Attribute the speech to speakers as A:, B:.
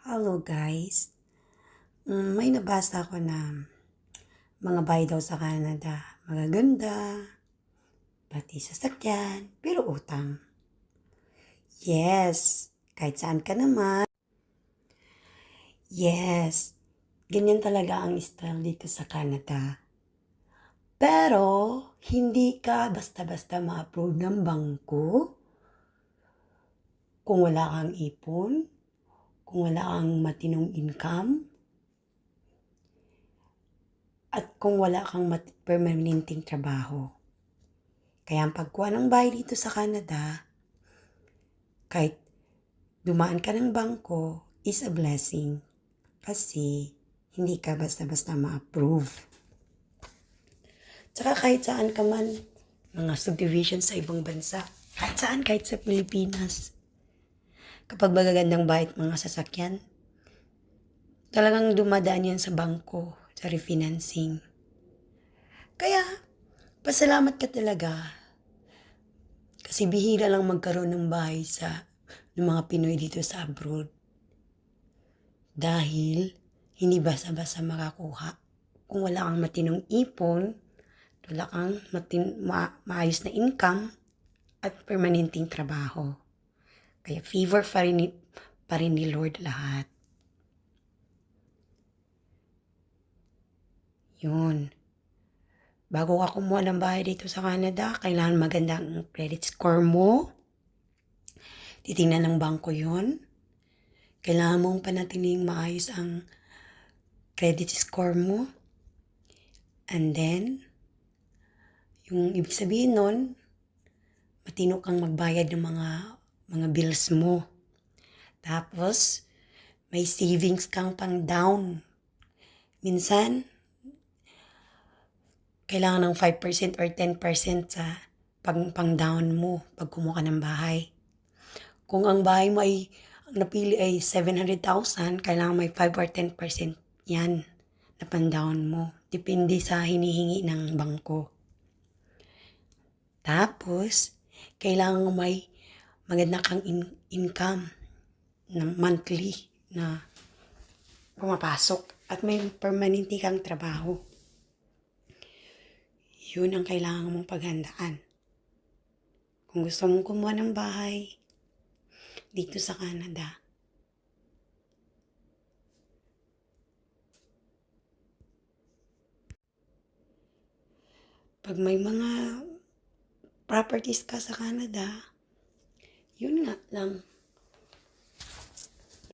A: Hello guys. May nabasa ko na mga bahay daw sa Canada, magaganda, pati sasakyan, pero utang. Yes, kahit saan ka naman. Yes, ganyan talaga ang style dito sa Canada. Pero, hindi ka basta-basta ma-approve ng bangko kung wala kang ipon, kung wala kang matinong income, at kung wala kang permanenteng trabaho. Kaya ang pagkuha ng bahay dito sa Canada, kahit dumaan ka ng bangko, is a blessing. Kasi hindi ka basta-basta ma-approve. Tsaka kahit saan ka man, mga subdivision sa ibang bansa, kahit saan, kahit sa Pilipinas. Kapag magagandang bahay at mga sasakyan, talagang dumadaan yan sa bangko, sa refinancing. Kaya, pasalamat ka talaga. Kasi bihira lang magkaroon ng bahay ng mga Pinoy dito sa abroad. Dahil hindi basta-basta makakuha. Kung wala kang matinong ipon, wala kang maayos na income, at permanenteng trabaho. Kaya favor pa rin ni Lord lahat. Yun. Bago ka kumuha ng bahay dito sa Canada, kailangan maganda ang credit score mo. Titingnan ng bangko yun. Kailangan mong panatiling maayos ang credit score mo. And then, yung ibig sabihin nun, matino kang magbayad ng mga bills mo. Tapos, may savings kang pang down. Minsan, kailangan ng 5% or 10% sa pang down mo pag kumuha ka ng bahay. Kung ang bahay mo ay napili ay 700,000, kailangan may 5 or 10% yan na pang-down mo. Depende sa hinihingi ng bangko. Tapos, kailangan may maganda kang income na monthly na pumapasok at may permanente kang trabaho. Yun ang kailangan mong paghandaan. Kung gusto mong kumuha ng bahay dito sa Canada, pag may mga properties ka sa Canada, yun nga lang,